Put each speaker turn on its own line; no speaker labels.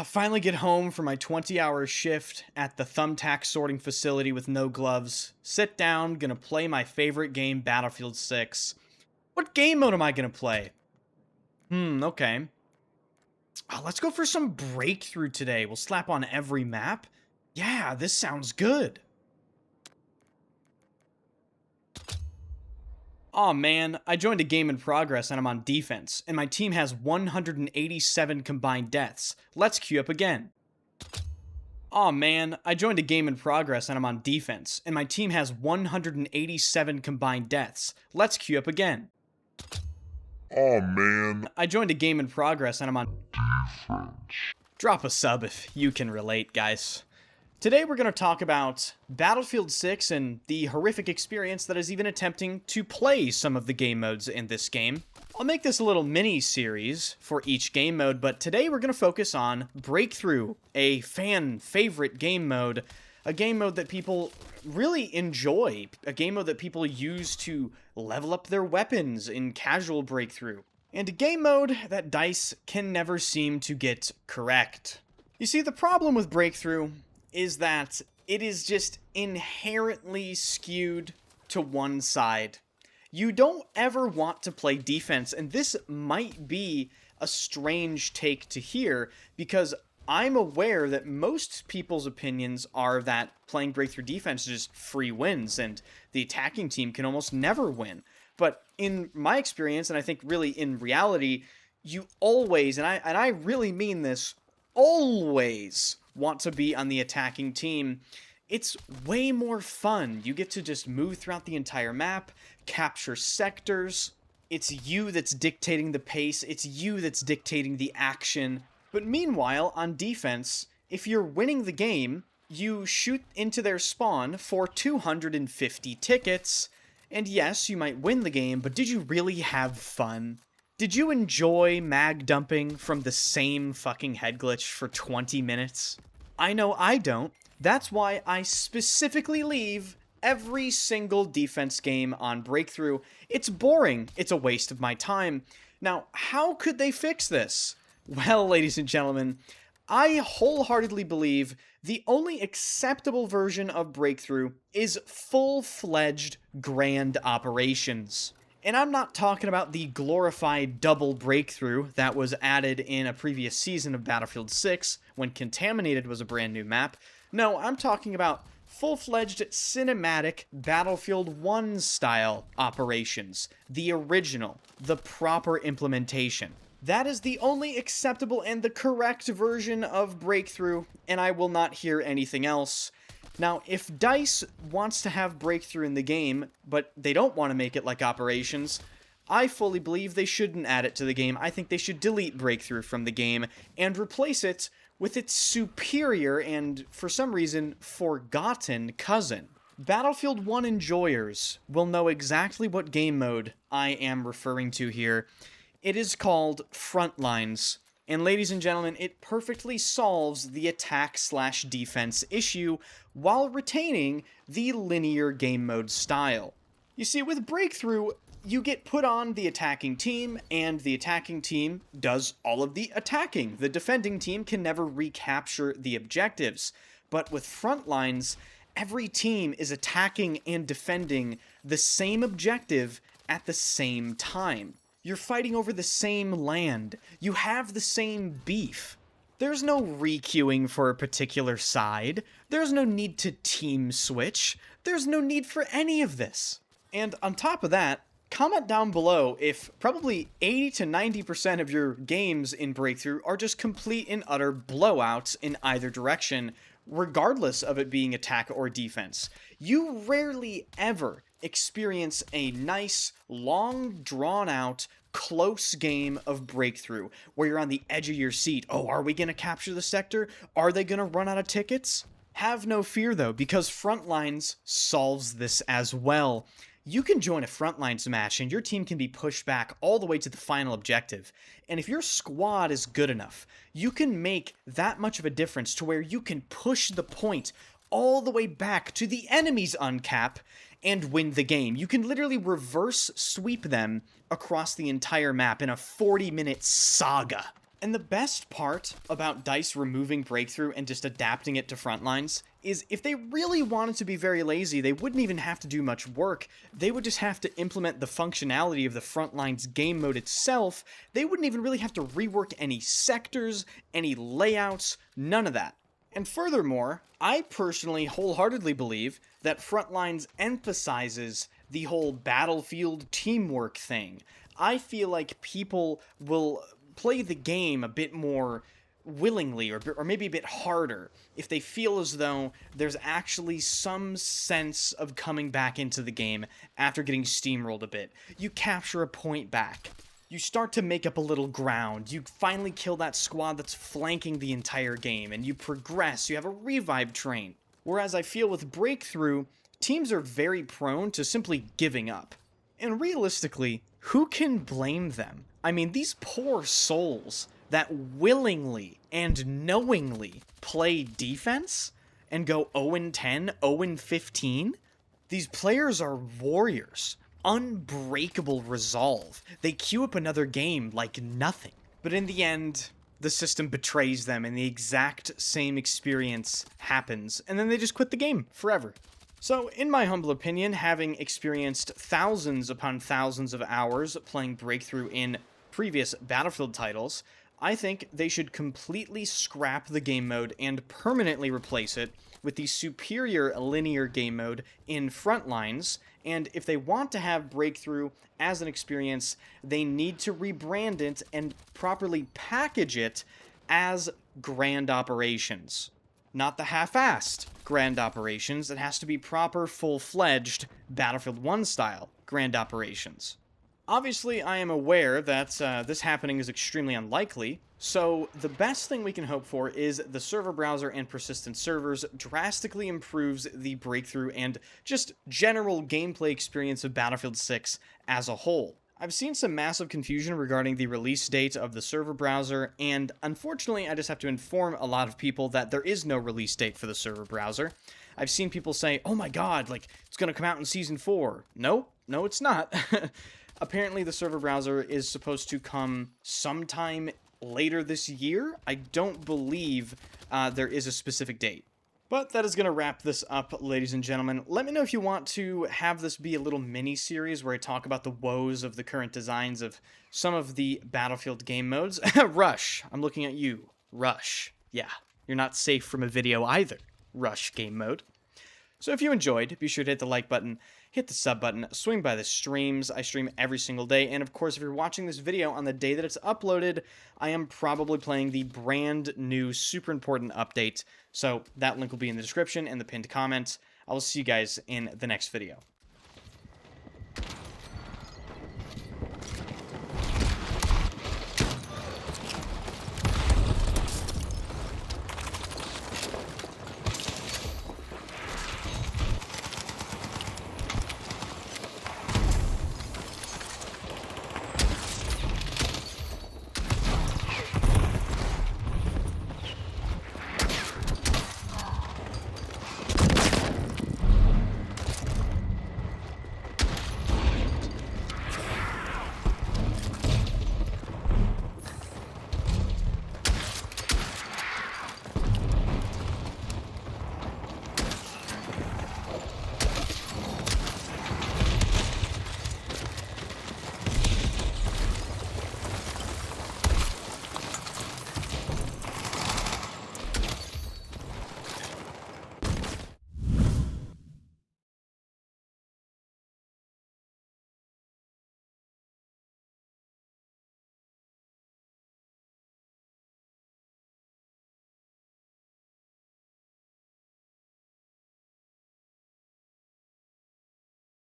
Finally get home from my 20-hour shift at the thumbtack sorting facility with no gloves. Sit down, gonna play my favorite game, Battlefield 6. What game mode am I gonna play? Okay. Let's go for some breakthrough today. We'll slap on every map. Yeah, this sounds good. Aw man, I joined a game in progress and I'm on defense, and my team has 187 combined deaths. Let's queue up again. Aw man, I joined a game in progress and I'm on defense, and my team has 187 combined deaths. Let's queue up again.
Aw man,
I joined a game in progress and I'm on defense. Drop a sub if you can relate, guys. Today we're going to talk about Battlefield 6 and the horrific experience that is even attempting to play some of the game modes in this game. I'll make this a little mini-series for each game mode, but today we're going to focus on Breakthrough, a fan-favorite game mode, a game mode that people really enjoy, a game mode that people use to level up their weapons in casual Breakthrough, and a game mode that DICE can never seem to get correct. You see, the problem with Breakthrough is that it is just inherently skewed to one side. You don't ever want to play defense, and this might be a strange take to hear, because I'm aware that most people's opinions are that playing Breakthrough defense is just free wins, and the attacking team can almost never win. But in my experience, and I think really in reality, you always, and I really mean this, always want to be on the attacking team. It's way more fun. You get to just move throughout the entire map, capture sectors. It's you that's dictating the pace. It's you that's dictating the action. But meanwhile, on defense, if you're winning the game, you shoot into their spawn for 250 tickets. And yes, you might win the game, but did you really have fun? Did you enjoy mag dumping from the same fucking head glitch for 20 minutes? I know I don't. That's why I specifically leave every single defense game on Breakthrough. It's boring. It's a waste of my time. Now, how could they fix this? Well, ladies and gentlemen, I wholeheartedly believe the only acceptable version of Breakthrough is full-fledged grand operations. And I'm not talking about the glorified double breakthrough that was added in a previous season of Battlefield 6 when Contaminated was a brand new map. No, I'm talking about full-fledged cinematic Battlefield 1 style operations. The original, the proper implementation. That is the only acceptable and the correct version of Breakthrough, and I will not hear anything else. Now, if DICE wants to have Breakthrough in the game, but they don't want to make it like Operations, I fully believe they shouldn't add it to the game. I think they should delete Breakthrough from the game and replace it with its superior and, for some reason, forgotten cousin. Battlefield 1 enjoyers will know exactly what game mode I am referring to here. It is called Frontlines. And ladies and gentlemen, it perfectly solves the attack/defense issue while retaining the linear game mode style. You see, with Breakthrough, you get put on the attacking team, and the attacking team does all of the attacking. The defending team can never recapture the objectives. But with Frontlines, every team is attacking and defending the same objective at the same time. You're fighting over the same land. You have the same beef. There's no requeuing for a particular side. There's no need to team switch. There's no need for any of this. And on top of that, comment down below if probably 80 to 90% of your games in Breakthrough are just complete and utter blowouts in either direction, regardless of it being attack or defense. You rarely ever experience a nice, long, drawn-out, close game of Breakthrough, where you're on the edge of your seat. Oh, are we going to capture the sector? Are they going to run out of tickets? Have no fear, though, because Frontlines solves this as well. You can join a Frontlines match, and your team can be pushed back all the way to the final objective. And if your squad is good enough, you can make that much of a difference to where you can push the point all the way back to the enemy's uncap and win the game. You can literally reverse sweep them across the entire map in a 40-minute saga. And the best part about DICE removing Breakthrough and just adapting it to Frontlines is if they really wanted to be very lazy, they wouldn't even have to do much work. They would just have to implement the functionality of the Frontlines game mode itself. They wouldn't even really have to rework any sectors, any layouts, none of that. And furthermore, I personally wholeheartedly believe that Frontlines emphasizes the whole battlefield teamwork thing. I feel like people will play the game a bit more willingly or maybe a bit harder if they feel as though there's actually some sense of coming back into the game after getting steamrolled a bit. You capture a point back. You start to make up a little ground. You finally kill that squad that's flanking the entire game, and you progress. You have a revive train. Whereas I feel with Breakthrough, teams are very prone to simply giving up. And realistically, who can blame them? I mean, these poor souls that willingly and knowingly play defense and go 0-10, 0-15, these players are warriors. Unbreakable resolve. They queue up another game like nothing. But in the end, the system betrays them and the exact same experience happens, and then they just quit the game forever. So, in my humble opinion, having experienced thousands upon thousands of hours playing Breakthrough in previous Battlefield titles, I think they should completely scrap the game mode and permanently replace it with the superior linear game mode in Frontlines, and if they want to have Breakthrough as an experience, they need to rebrand it and properly package it as Grand Operations. Not the half-assed Grand Operations, it has to be proper, full-fledged Battlefield 1 style Grand Operations. Obviously, I am aware that this happening is extremely unlikely, so the best thing we can hope for is the server browser and persistent servers drastically improves the Breakthrough and just general gameplay experience of Battlefield 6 as a whole. I've seen some massive confusion regarding the release date of the server browser, and unfortunately I just have to inform a lot of people that there is no release date for the server browser. I've seen people say, oh my god, like, it's gonna come out in Season 4. No, it's not. Apparently the server browser is supposed to come sometime later this year. I don't believe there is a specific date. But that is going to wrap this up, ladies and gentlemen. Let me know if you want to have this be a little mini-series where I talk about the woes of the current designs of some of the Battlefield game modes. Rush, I'm looking at you. Rush. Yeah, you're not safe from a video either. Rush game mode. So if you enjoyed, be sure to hit the like button, hit the sub button, swing by the streams. I stream every single day, and of course, if you're watching this video on the day that it's uploaded, I am probably playing the brand new, super important update, so that link will be in the description and the pinned comment. I will see you guys in the next video.